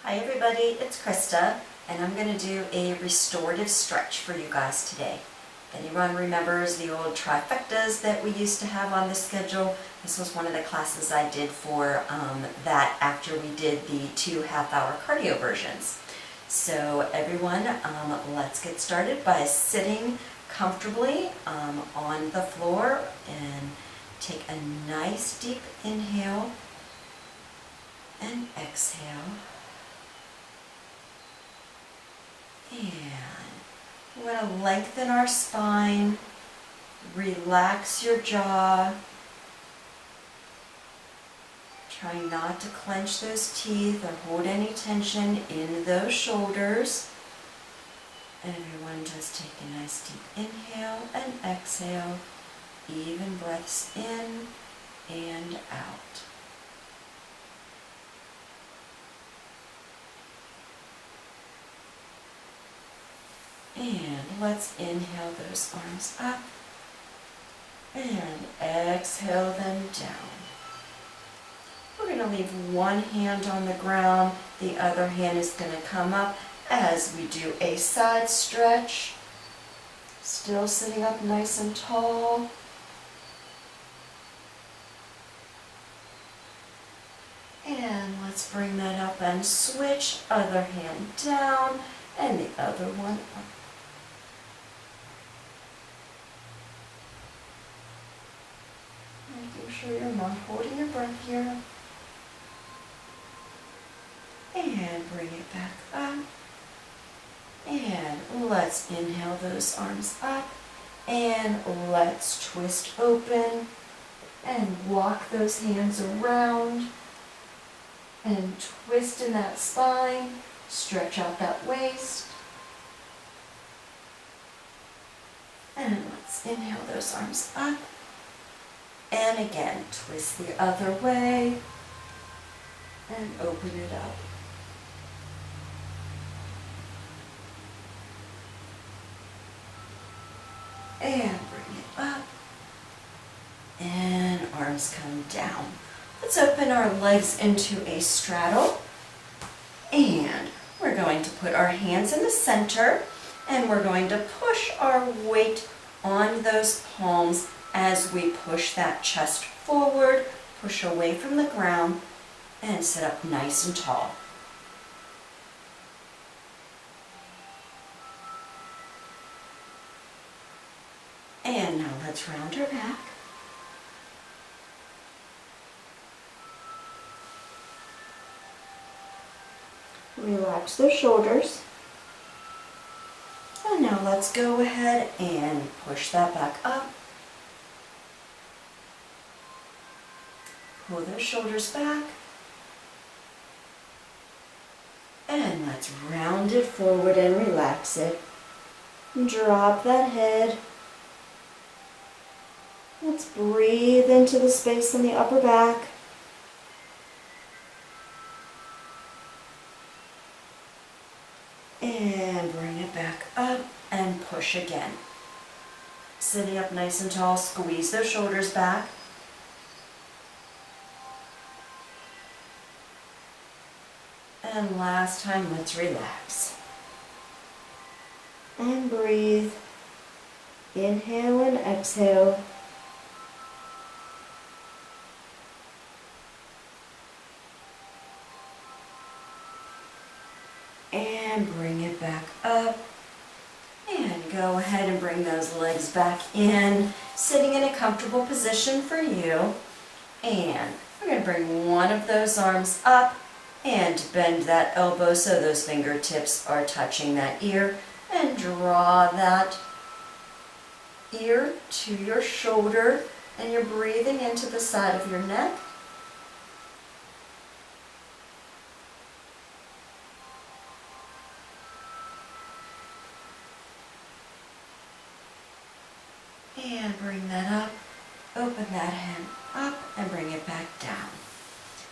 Hi everybody, it's Krista, and I'm going to do a restorative stretch for you guys today. If anyone remembers the old trifectas that we used to have on the schedule, this was one of the classes I did for that after we did the 2 half-hour cardio versions. So everyone, let's get started by sitting comfortably on the floor and take a nice deep inhale and exhale. And we're going to lengthen our spine, relax your jaw, try not to clench those teeth or hold any tension in those shoulders. And everyone just take a nice deep inhale and exhale, even breaths in and out. And let's inhale those arms up and exhale them down. We're going to leave one hand on the ground, the other hand is going to come up as we do a side stretch. Still sitting up nice and tall. And let's bring that up and switch, other hand down and the other one up. Making sure you're not holding your breath here. And bring it back up. And let's inhale those arms up. And let's twist open. And walk those hands around. And twist in that spine. Stretch out that waist. And let's inhale those arms up. And again, twist the other way and open it up. And bring it up. And arms come down. Let's open our legs into a straddle. And we're going to put our hands in the center and we're going to push our weight on those palms as we push that chest forward, push away from the ground, and sit up nice and tall. And now let's round our back. Relax those shoulders. And now let's go ahead and push that back up. Pull those shoulders back. And let's round it forward and relax it. Drop that head. Let's breathe into the space in the upper back. And bring it back up and push again. Sitting up nice and tall, squeeze those shoulders back. And last time, let's relax. And breathe. Inhale and exhale. And bring it back up. And go ahead and bring those legs back in, sitting in a comfortable position for you. And we're going to bring one of those arms up and bend that elbow so those fingertips are touching that ear. And draw that ear to your shoulder. And you're breathing into the side of your neck. And bring that up, open that hand up and bring it back down.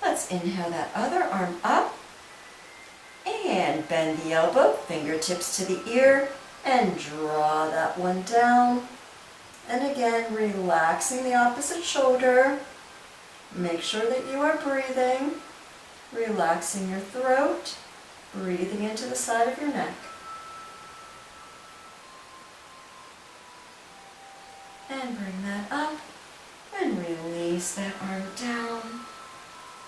Let's inhale that other arm up and bend the elbow, fingertips to the ear and draw that one down. And again, relaxing the opposite shoulder. Make sure that you are breathing, relaxing your throat. breathing into the side of your neck. And bring that up and release that arm down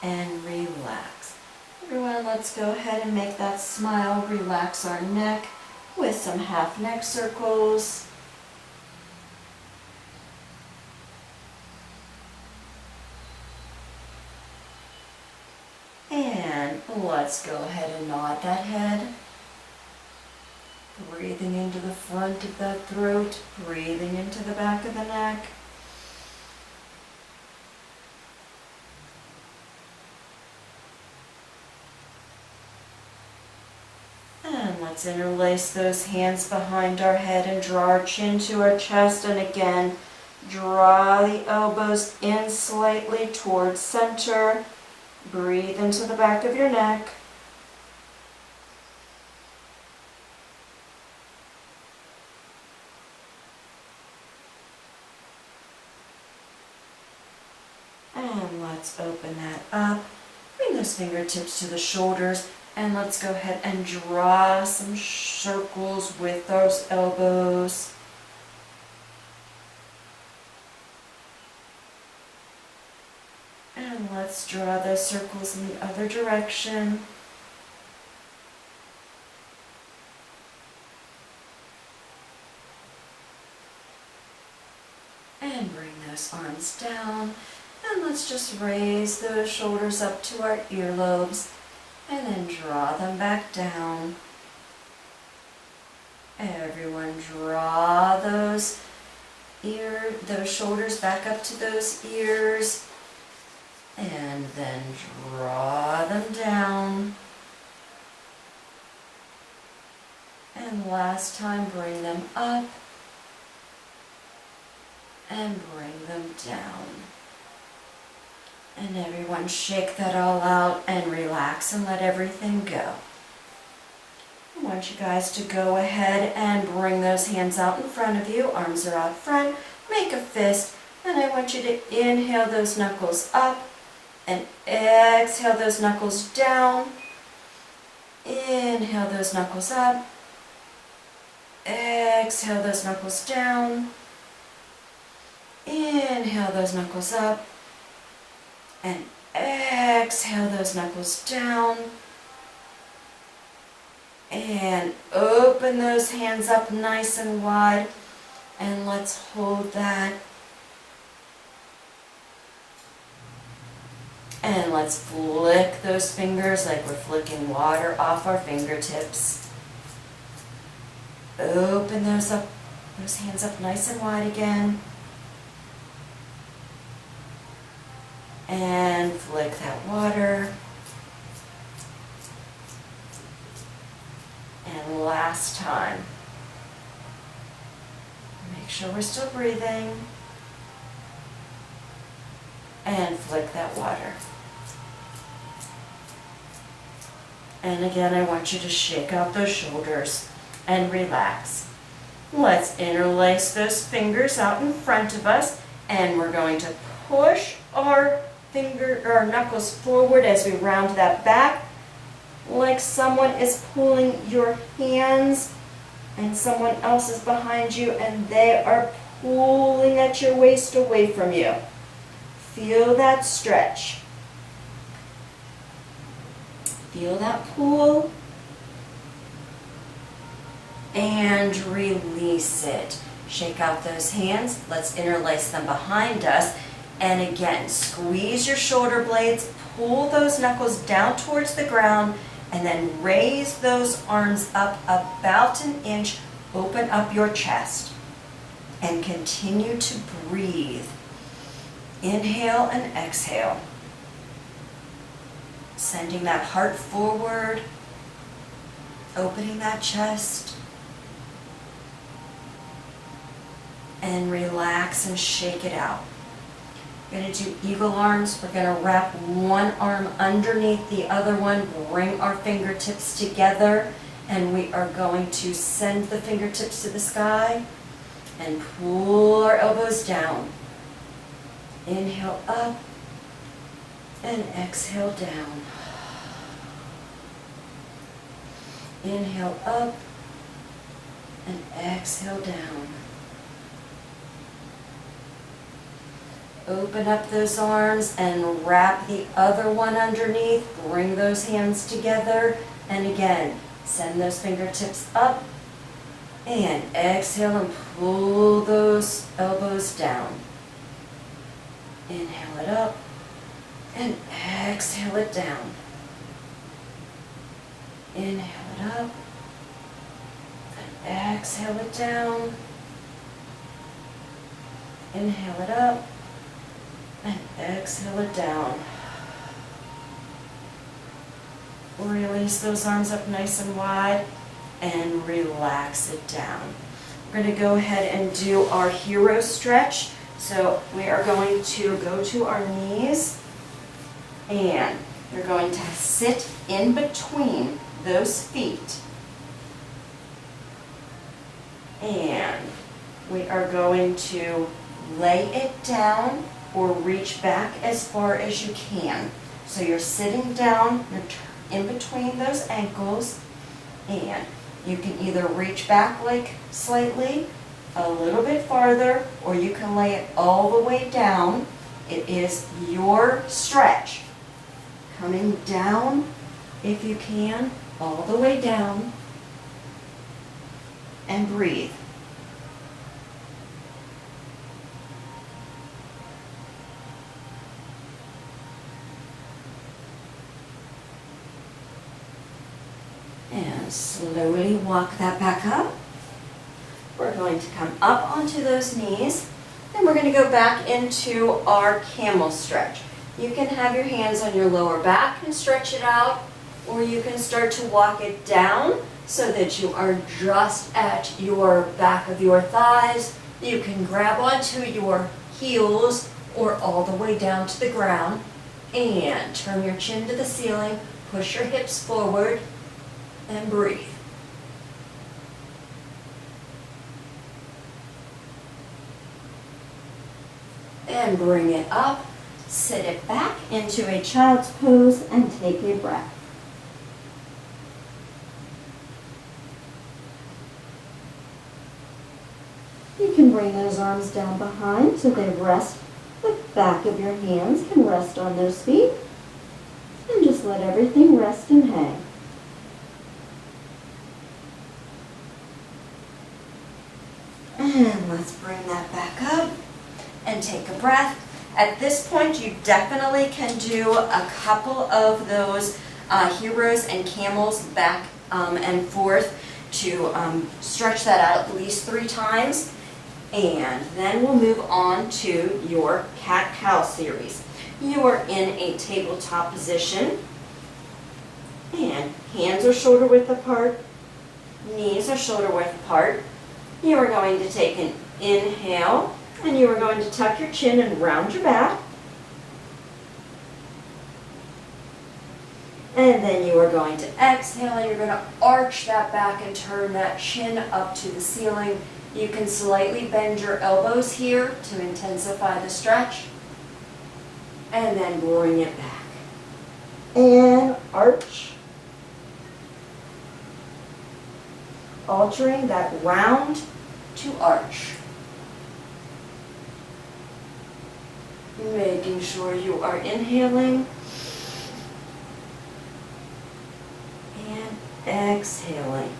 and relax. Everyone, let's go ahead and make that smile. Relax our neck with some half neck circles. And let's go ahead and nod that head. Breathing into the front of that throat, breathing into the back of the neck. And let's interlace those hands behind our head and draw our chin to our chest. And again, draw the elbows in slightly towards center. Breathe into the back of your neck. And let's open that up. Bring those fingertips to the shoulders. And let's go ahead and draw some circles with those elbows. And let's draw those circles in the other direction. And bring those arms down. And let's just raise those shoulders up to our earlobes. And then draw them back down. Everyone draw those shoulders back up to those ears. And then draw them down. And last time, bring them up. And bring them down. And everyone shake that all out and relax and let everything go. I want you guys to go ahead and bring those hands out in front of you. Arms are out front. Make a fist. And I want you to inhale those knuckles up and exhale those knuckles down. Inhale those knuckles up. Exhale those knuckles down. Inhale those knuckles up. And exhale those knuckles down. And open those hands up nice and wide. And let's hold that. And let's flick those fingers like we're flicking water off our fingertips. Open those hands up nice and wide again. And flick that water. And last time. Make sure we're still breathing. And flick that water. And again, I want you to shake out those shoulders and relax. Let's interlace those fingers out in front of us, and we're going to push our knuckles forward as we round that back, like someone is pulling your hands and someone else is behind you and they are pulling at your waist away from you. Feel that stretch. Feel that pull and release it. Shake out those hands. Let's interlace them behind us. And again, squeeze your shoulder blades, pull those knuckles down towards the ground, and then raise those arms up about an inch. Open up your chest and continue to breathe. Inhale and exhale. Sending that heart forward, opening that chest, and relax and shake it out. We're going to do eagle arms. We're going to wrap one arm underneath the other one, bring our fingertips together, and we are going to send the fingertips to the sky and pull our elbows down. Inhale up and exhale down. Inhale up and exhale down. Open up those arms and wrap the other one underneath. Bring those hands together. And again, send those fingertips up. And exhale and pull those elbows down. Inhale it up. And exhale it down. Inhale it up. And exhale it down. Inhale it up. And exhale it down. Release those arms up nice and wide and relax it down. We're going to go ahead and do our hero stretch. So we are going to go to our knees and you're going to sit in between those feet. And we are going to lay it down or reach back as far as you can. So you're sitting down, you're in between those ankles, and you can either reach back like slightly, a little bit farther, or you can lay it all the way down. It is your stretch. Coming down, if you can, all the way down, and breathe. And slowly walk that back up. We're going to come up onto those knees, and we're going to go back into our camel stretch. You can have your hands on your lower back and stretch it out, or you can start to walk it down so that you are just at your back of your thighs. You can grab onto your heels or all the way down to the ground, and turn your chin to the ceiling, push your hips forward, and breathe. And bring it up, sit it back into a child's pose, and take a breath. You can bring those arms down behind so they rest, the back of your hands can rest on those feet, and just let everything rest and hang. And let's bring that back up and take a breath. At this point, you definitely can do a couple of those heroes and camels back and forth to stretch that out at least 3 times. And then we'll move on to your cat-cow series. You are in a tabletop position, and hands are shoulder width apart, knees are shoulder width apart. You are going to take an inhale, and you are going to tuck your chin and round your back. And then you are going to exhale, and you're going to arch that back and turn that chin up to the ceiling. You can slightly bend your elbows here to intensify the stretch. And then bring it back. And arch. Altering that round to arch. Making sure you are inhaling and exhaling.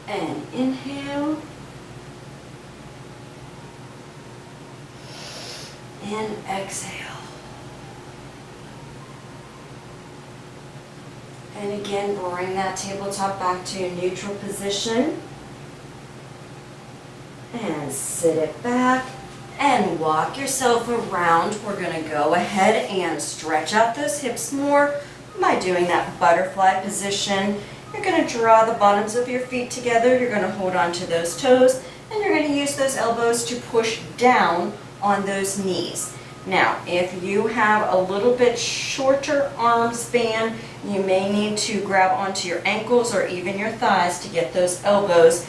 And inhale and exhale. And again, bring that tabletop back to a neutral position. And sit it back and walk yourself around. We're going to go ahead and stretch out those hips more by doing that butterfly position. You're going to draw the bottoms of your feet together. You're going to hold on to those toes, and you're going to use those elbows to push down on those knees. Now, if you have a little bit shorter arm span, you may need to grab onto your ankles or even your thighs to get those elbows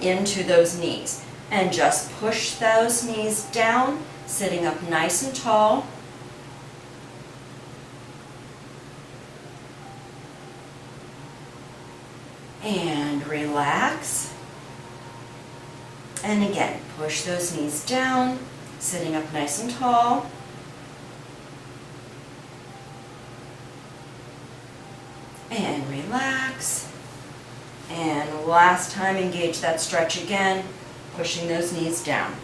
into those knees. And just push those knees down, sitting up nice and tall. And relax. And again, push those knees down, sitting up nice and tall. And relax. And last time, engage that stretch again, pushing those knees down.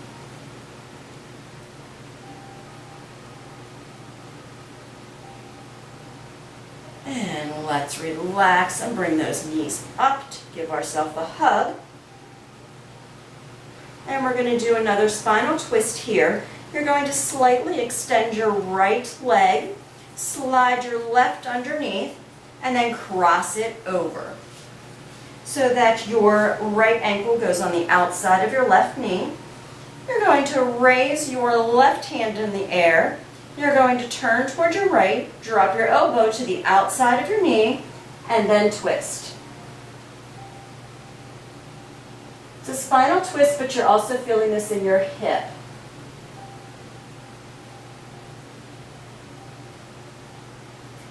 And let's relax and bring those knees up to give ourselves a hug. And we're going to do another spinal twist here. You're going to slightly extend your right leg, slide your left underneath, and then cross it over so that your right ankle goes on the outside of your left knee. You're going to raise your left hand in the air. You're going to turn towards your right, drop your elbow to the outside of your knee, and then twist. It's a spinal twist, but you're also feeling this in your hip.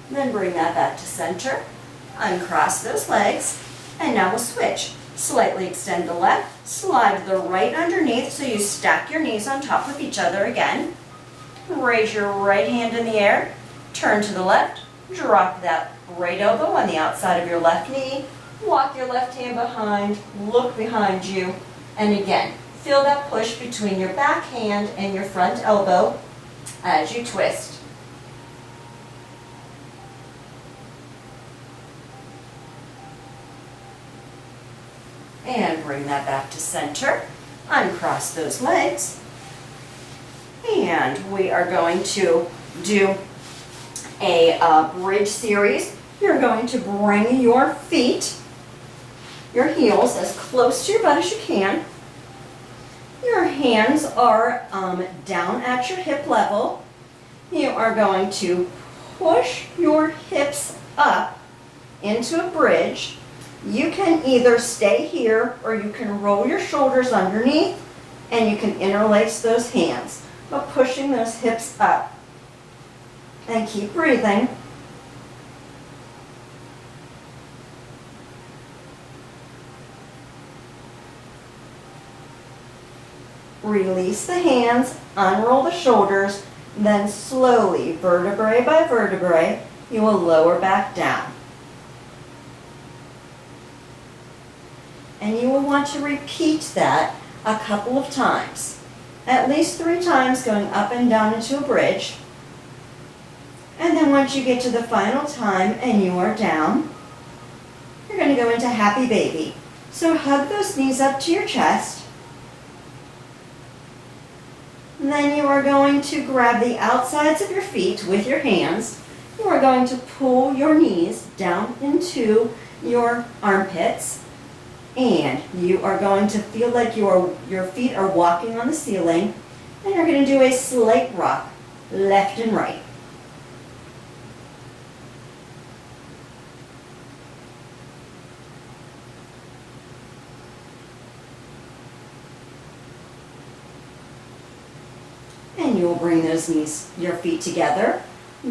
Then bring that back to center. Uncross those legs, and now we'll switch. Slightly extend the left, slide the right underneath so you stack your knees on top of each other again. Raise your right hand in the air, turn to the left, drop that right elbow on the outside of your left knee, walk your left hand behind, look behind you, and again, feel that push between your back hand and your front elbow as you twist. And bring that back to center. Uncross those legs. And we are going to do a bridge series. You're going to bring your feet, your heels, as close to your butt as you can. Your hands are down at your hip level. You are going to push your hips up into a bridge. You can either stay here or you can roll your shoulders underneath and you can interlace those hands, but pushing those hips up. And keep breathing. Release the hands, unroll the shoulders, then slowly, vertebrae by vertebrae, you will lower back down. And you will want to repeat that a couple of times. At least 3 times, going up and down into a bridge. And then once you get to the final time and you are down, you're going to go into happy baby. So hug those knees up to your chest. And then you are going to grab the outsides of your feet with your hands. You are going to pull your knees down into your armpits. And you are going to feel like your feet are walking on the ceiling. And you're going to do a slight rock, left and right. And you will bring those knees, your feet together.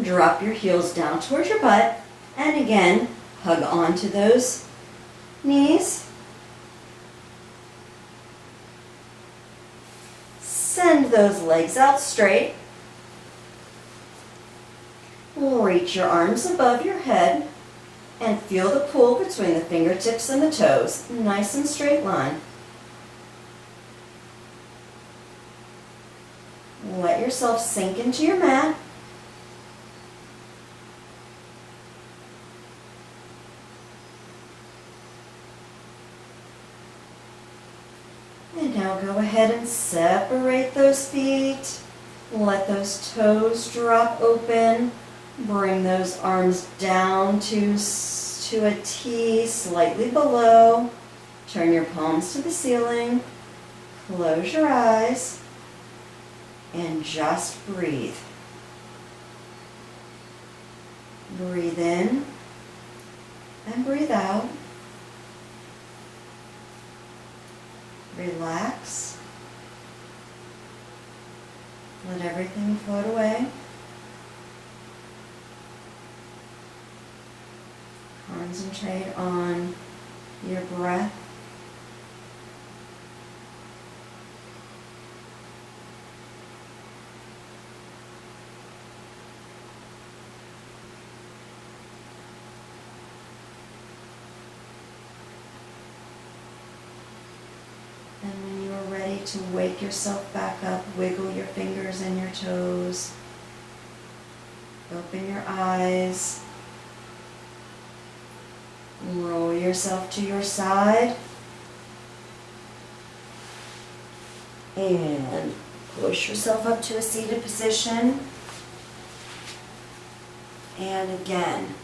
Drop your heels down towards your butt. And again, hug onto those knees. Send those legs out straight. Reach your arms above your head and feel the pull between the fingertips and the toes. Nice and straight line. Let yourself sink into your mat. And now go ahead and separate those feet. Let those toes drop open. Bring those arms down to a T, slightly below. Turn your palms to the ceiling. Close your eyes. And just breathe. Breathe in and breathe out. Relax. Let everything float away. Concentrate on your breath. And when you are ready to wake yourself back up, wiggle your fingers and your toes. Open your eyes. Roll yourself to your side. And push yourself up to a seated position. And again,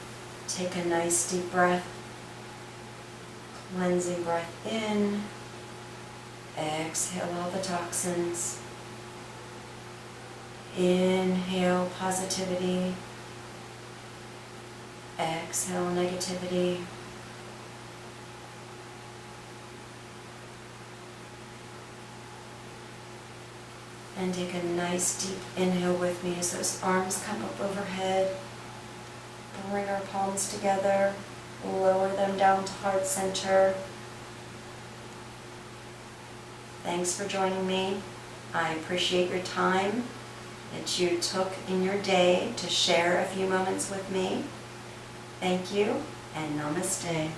take a nice deep breath. Cleansing breath in. Exhale all the toxins. Inhale positivity. Exhale negativity. And take a nice deep inhale with me as those arms come up overhead. Bring our palms together. Lower them down to heart center. Thanks for joining me. I appreciate your time that you took in your day to share a few moments with me. Thank you, and namaste.